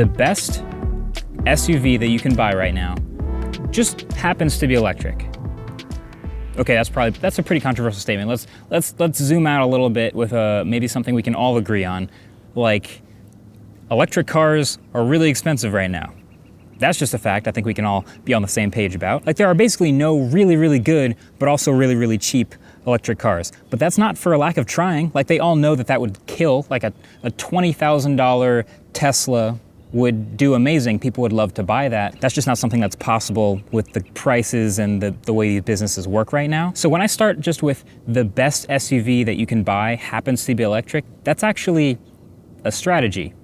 the best SUV that you can buy right now just happens to be electric. Okay, that's a pretty controversial statement. Let's zoom out a little bit with maybe something we can all agree on. Like, electric cars are really expensive right now. That's just a fact I think we can all be on the same page about. Like, there are basically no really, really good, but also really, really cheap electric cars. But that's not for a lack of trying. Like, they all know that would kill. Like, a $20,000 Tesla would do amazing. People would love to buy that. That's just not something that's possible with the prices and the way these businesses work right now. So when I start just with the best SUV that you can buy happens to be electric, that's actually a strategy.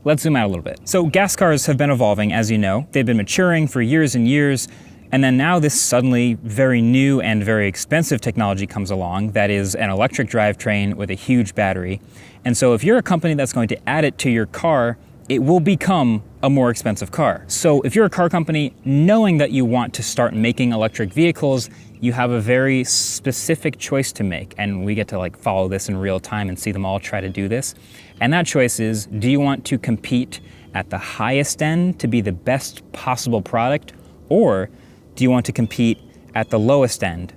Let's zoom out a little bit. So gas cars have been evolving, as you know. They've been maturing for years and years, and then now this suddenly very new and very expensive technology comes along that is an electric drivetrain with a huge battery. And so if you're a company that's going to add it to your car, it will become a more expensive car. So if you're a car company, knowing that you want to start making electric vehicles, you have a very specific choice to make. And we get to like follow this in real time and see them all try to do this. And that choice is, do you want to compete at the highest end to be the best possible product? Or do you want to compete at the lowest end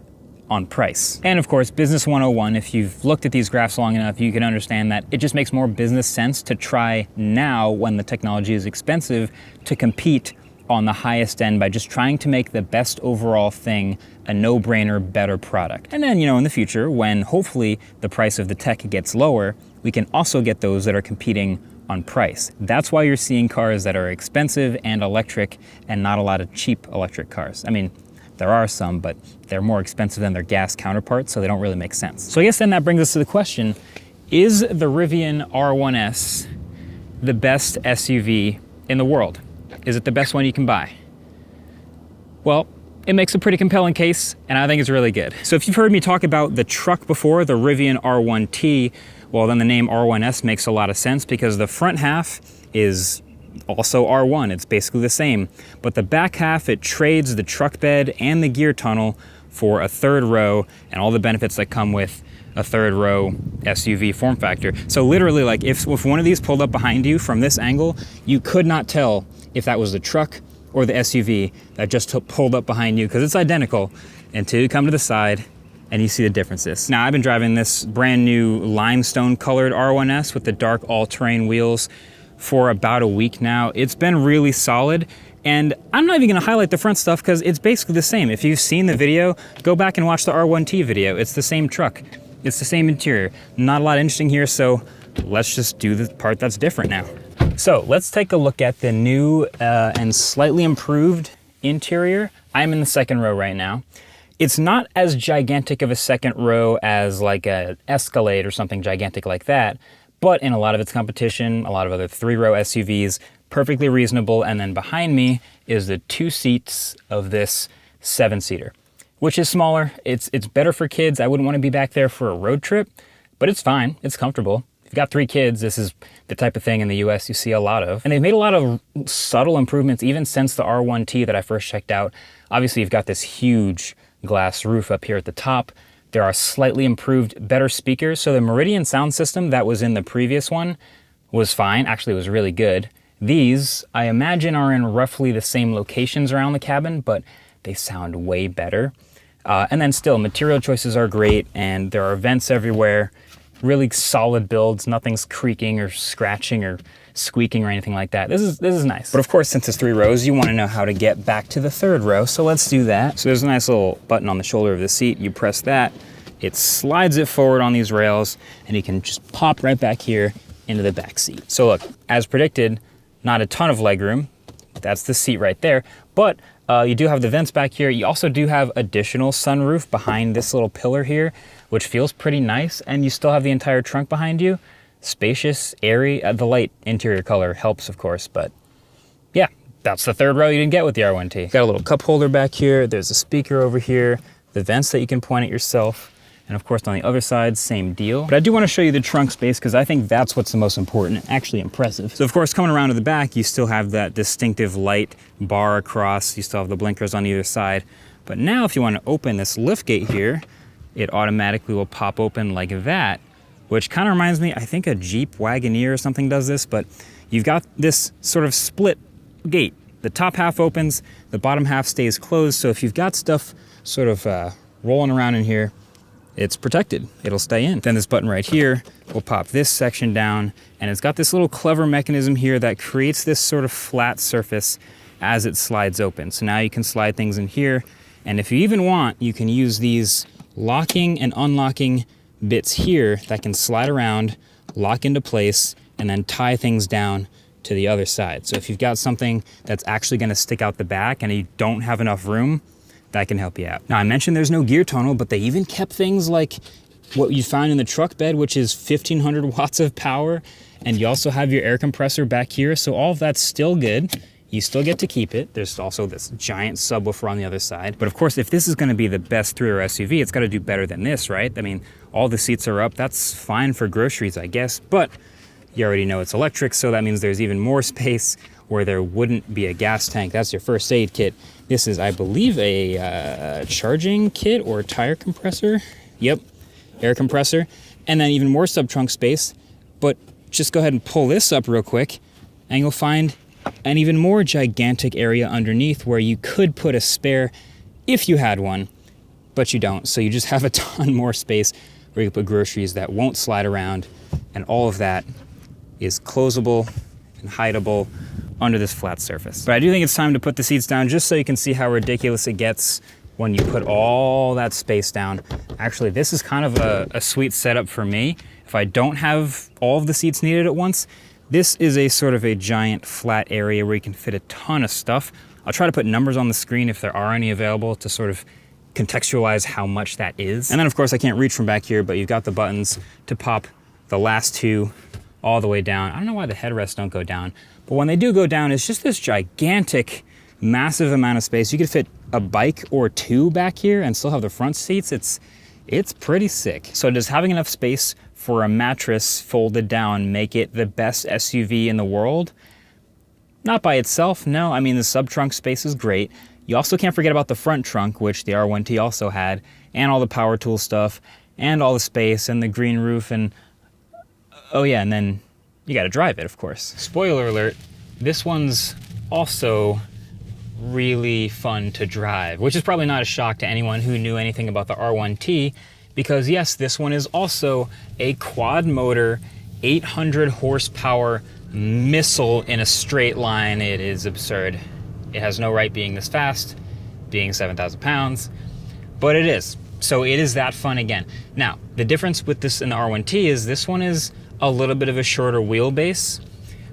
on price? And of course, Business 101, if you've looked at these graphs long enough, you can understand that it just makes more business sense to try now, when the technology is expensive, to compete on the highest end by just trying to make the best overall thing a no-brainer, better product. And then, in the future, when hopefully the price of the tech gets lower, we can also get those that are competing on price. That's why you're seeing cars that are expensive and electric and not a lot of cheap electric cars. I mean, there are some, but they're more expensive than their gas counterparts, so they don't really make sense. So I guess then that brings us to the question, is the Rivian R1S the best SUV in the world? Is it the best one you can buy? Well, it makes a pretty compelling case, and I think it's really good. So if you've heard me talk about the truck before, the Rivian R1T, well, then the name R1S makes a lot of sense because the front half is also R1, it's basically the same. But the back half, it trades the truck bed and the gear tunnel for a third row and all the benefits that come with a third row SUV form factor. So literally, like if one of these pulled up behind you from this angle, you could not tell if that was the truck or the SUV that just pulled up behind you, because it's identical until you come to the side and you see the differences. Now, I've been driving this brand new limestone colored R1S with the dark all-terrain wheels for about a week now. It's been really solid, and I'm not even gonna highlight the front stuff because it's basically the same. If you've seen the video, go back and watch the R1T video. It's the same truck. It's the same interior. Not a lot interesting here, so let's just do the part that's different now. So let's take a look at the new and slightly improved interior. I'm in the second row right now. It's not as gigantic of a second row as like a Escalade or something gigantic like that, but in a lot of its competition, a lot of other three-row SUVs, perfectly reasonable. And then behind me is the 2 seats of this 7-seater, which is smaller. It's better for kids. I wouldn't want to be back there for a road trip, but it's fine. It's comfortable. If you've got 3 kids, this is the type of thing in the US you see a lot of. And they've made a lot of subtle improvements even since the R1T that I first checked out. Obviously, you've got this huge glass roof up here at the top. There are slightly improved, better speakers. So the Meridian sound system that was in the previous one was fine. Actually, it was really good. These, I imagine, are in roughly the same locations around the cabin, but they sound way better. And then still, material choices are great, and there are vents everywhere. Really solid builds, nothing's creaking or scratching or squeaking or anything like that. This is nice. But of course, since it's 3 rows, you want to know how to get back to the third row, so let's do that. So there's a nice little button on the shoulder of the seat. You press that, it slides it forward on these rails, and you can just pop right back here into the back seat. So look, as predicted, not a ton of legroom. That's the seat right there, but you do have the vents back here. You also do have additional sunroof behind this little pillar here, which feels pretty nice, and you still have the entire trunk behind you. Spacious, airy. The light interior color helps, of course, but yeah, that's the third row you didn't get with the R1T. Got a little cup holder back here. There's a speaker over here, the vents that you can point at yourself, and of course on the other side, same deal. But I do want to show you the trunk space because I think that's what's the most important, actually impressive. So of course, coming around to the back, you still have that distinctive light bar across. You still have the blinkers on either side. But now if you want to open this liftgate here, it automatically will pop open like that, which kind of reminds me, I think a Jeep Wagoneer or something does this, but you've got this sort of split gate. The top half opens, the bottom half stays closed, so if you've got stuff sort of rolling around in here, it's protected, it'll stay in. Then this button right here will pop this section down, and it's got this little clever mechanism here that creates this sort of flat surface as it slides open. So now you can slide things in here, and if you even want, you can use these locking and unlocking bits here that can slide around, lock into place, and then tie things down to the other side. So if you've got something that's actually gonna stick out the back and you don't have enough room, that can help you out. Now I mentioned there's no gear tunnel, but they even kept things like what you find in the truck bed, which is 1500 watts of power. And you also have your air compressor back here. So all of that's still good. You still get to keep it. There's also this giant subwoofer on the other side. But of course, if this is gonna be the best three-row SUV, it's gotta do better than this, right? I mean, all the seats are up. That's fine for groceries, I guess. But you already know it's electric, so that means there's even more space where there wouldn't be a gas tank. That's your first aid kit. This is, I believe, a charging kit or a tire compressor. Yep, air compressor. And then even more sub-trunk space. But just go ahead and pull this up real quick, and you'll find an even more gigantic area underneath where you could put a spare if you had one, but you don't. So you just have a ton more space where you can put groceries that won't slide around, and all of that is closable and hideable under this flat surface. But I do think it's time to put the seats down just so you can see how ridiculous it gets when you put all that space down. Actually, this is kind of a sweet setup for me. If I don't have all of the seats needed at once, this is a sort of a giant flat area where you can fit a ton of stuff. I'll try to put numbers on the screen if there are any available to sort of contextualize how much that is. And then of course I can't reach from back here, but you've got the buttons to pop the last two all the way down. I don't know why the headrests don't go down, but when they do go down, it's just this gigantic, massive amount of space. You could fit a bike or two back here and still have the front seats. It's pretty sick. So does having enough space for a mattress folded down make it the best SUV in the world? Not by itself, no. I mean, the sub-trunk space is great. You also can't forget about the front trunk, which the R1T also had, and all the power tool stuff, and all the space, and the green roof, and oh yeah, and then you gotta drive it, of course. Spoiler alert, this one's also really fun to drive, which is probably not a shock to anyone who knew anything about the R1T, because yes, this one is also a quad motor, 800 horsepower missile in a straight line. It is absurd. It has no right being this fast, being 7,000 pounds, but it is. So it is that fun again. Now, the difference with this and the R1T is this one is a little bit of a shorter wheelbase,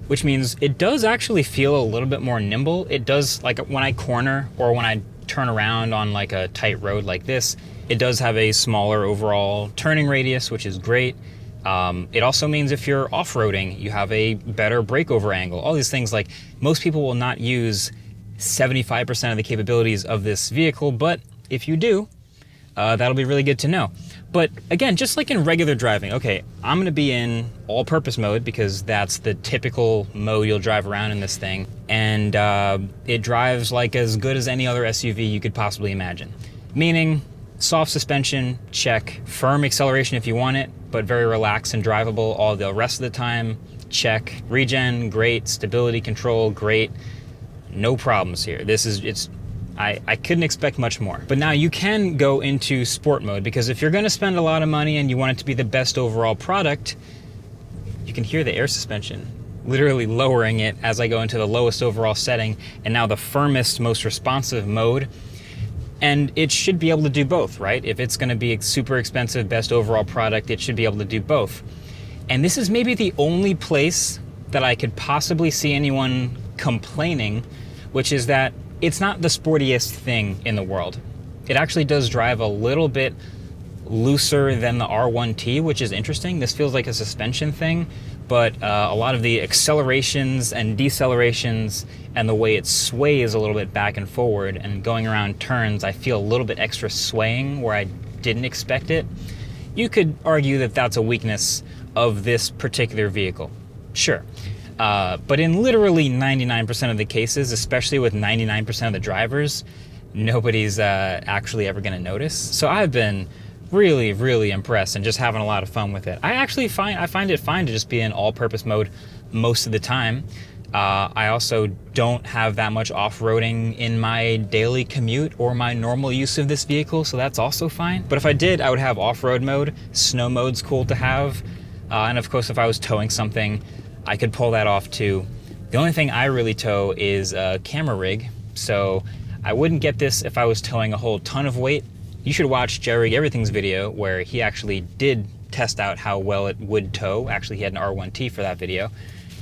which means it does actually feel a little bit more nimble. It does, like when I corner or when I turn around on like a tight road like this, it does have a smaller overall turning radius, which is great. It also means if you're off-roading, you have a better breakover angle. All these things, like most people will not use 75% of the capabilities of this vehicle, but if you do, that'll be really good to know. But again, just like in regular driving, okay, I'm gonna be in all-purpose mode because that's the typical mode you'll drive around in this thing. And it drives like as good as any other SUV you could possibly imagine. Meaning, soft suspension, check. Firm acceleration if you want it, but very relaxed and drivable all the rest of the time, check. Regen, great. Stability control, great. No problems here. I couldn't expect much more. But now you can go into sport mode, because if you're gonna spend a lot of money and you want it to be the best overall product, you can hear the air suspension literally lowering it as I go into the lowest overall setting and now the firmest, most responsive mode. And it should be able to do both, right? If it's gonna be a super expensive, best overall product, it should be able to do both. And this is maybe the only place that I could possibly see anyone complaining, which is that it's not the sportiest thing in the world. It actually does drive a little bit looser than the R1T, which is interesting. This feels like a suspension thing, but a lot of the accelerations and decelerations and the way it sways a little bit back and forward and going around turns, I feel a little bit extra swaying where I didn't expect it. You could argue that that's a weakness of this particular vehicle. Sure. But in literally 99% of the cases, especially with 99% of the drivers, nobody's actually ever gonna notice. So I've been really, really impressed and just having a lot of fun with it. I find it fine to just be in all-purpose mode most of the time. I also don't have that much off-roading in my daily commute or my normal use of this vehicle, so that's also fine. But if I did, I would have off-road mode. Snow mode's cool to have. And of course, if I was towing something, I could pull that off too. The only thing I really tow is a camera rig, so I wouldn't get this if I was towing a whole ton of weight. You should watch Jerry Everything's video where he actually did test out how well it would tow. Actually, he had an R1T for that video.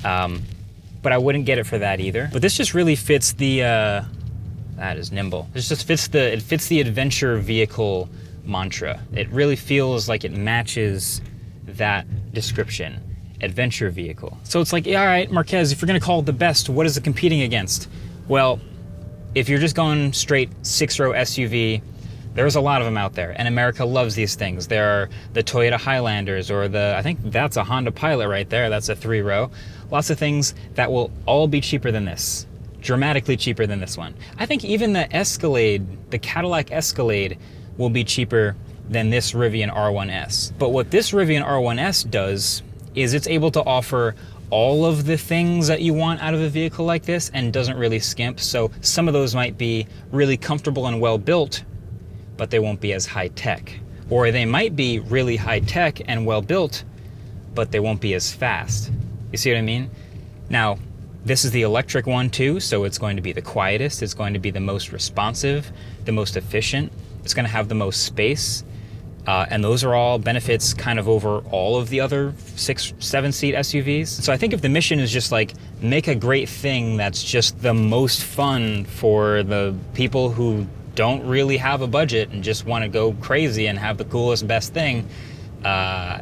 But I wouldn't get it for that either. But this just really fits the, that is nimble. This just fits the adventure vehicle mantra. It really feels like it matches that description, adventure vehicle. So it's like, yeah, all right, Marquez, if you're gonna call it the best, what is it competing against? Well, if you're just going straight 6-row SUV, there's a lot of them out there, and America loves these things. There are the Toyota Highlanders, or I think that's a Honda Pilot right there, that's a 3-row. Lots of things that will all be cheaper than this, dramatically cheaper than this one. I think even the Escalade, the Cadillac Escalade, will be cheaper than this Rivian R1S. But what this Rivian R1S does is it's able to offer all of the things that you want out of a vehicle like this and doesn't really skimp. So some of those might be really comfortable and well built, but they won't be as high tech. Or they might be really high tech and well built, but they won't be as fast. You see what I mean? Now, this is the electric one too, so it's going to be the quietest, it's going to be the most responsive, the most efficient, it's going to have the most space, and those are all benefits kind of over all of the other 6-7-seat SUVs. So I think if the mission is just like, make a great thing that's just the most fun for the people who don't really have a budget and just want to go crazy and have the coolest, best thing, I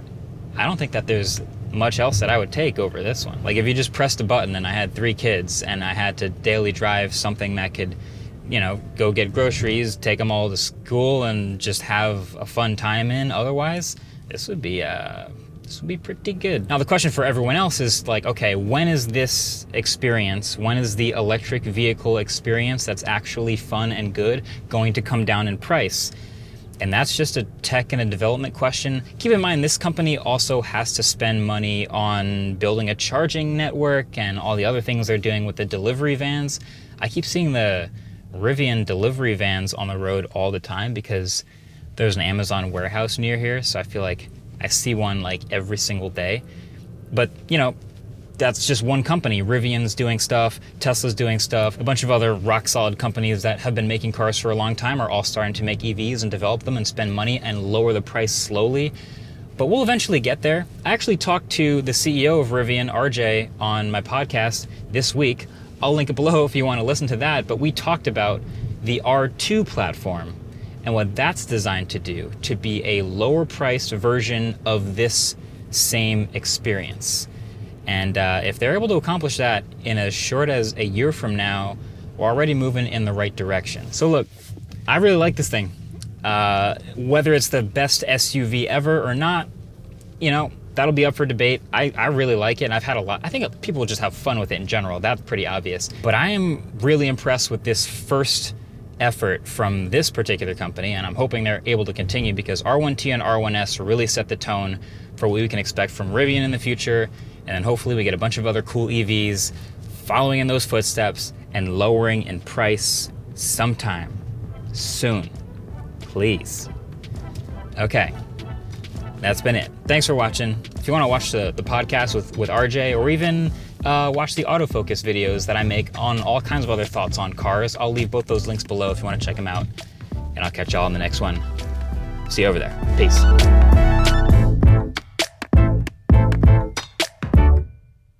don't think that there's much else that I would take over this one. Like if you just pressed a button and I had 3 kids and I had to daily drive something that could, you know, go get groceries, take them all to school and just have a fun time in, otherwise, this would be pretty good. Now the question for everyone else is like, okay, when is this experience, when is the electric vehicle experience that's actually fun and good going to come down in price? And that's just a tech and a development question. Keep in mind, this company also has to spend money on building a charging network and all the other things they're doing with the delivery vans. I keep seeing the Rivian delivery vans on the road all the time because there's an Amazon warehouse near here, so I feel like I see one like every single day. But, you know, that's just one company. Rivian's doing stuff, Tesla's doing stuff, a bunch of other rock-solid companies that have been making cars for a long time are all starting to make EVs and develop them and spend money and lower the price slowly. But we'll eventually get there. I actually talked to the CEO of Rivian, RJ, on my podcast this week. I'll link it below if you want to listen to that, but we talked about the R2 platform and what that's designed to do, to be a lower-priced version of this same experience. And if they're able to accomplish that in as short as a year from now, we're already moving in the right direction. So look, I really like this thing. Whether it's the best SUV ever or not, you know, that'll be up for debate. I really like it, and I've had a lot. I think people just have fun with it in general. That's pretty obvious. But I am really impressed with this first effort from this particular company, and I'm hoping they're able to continue because R1T and R1S really set the tone for what we can expect from Rivian in the future, and then hopefully we get a bunch of other cool EVs following in those footsteps and lowering in price sometime soon. Please. Okay. That's been it. Thanks for watching. If you want to watch the podcast with RJ, or even watch the autofocus videos that I make on all kinds of other thoughts on cars, I'll leave both those links below if you want to check them out. And I'll catch y'all in the next one. See you over there. Peace.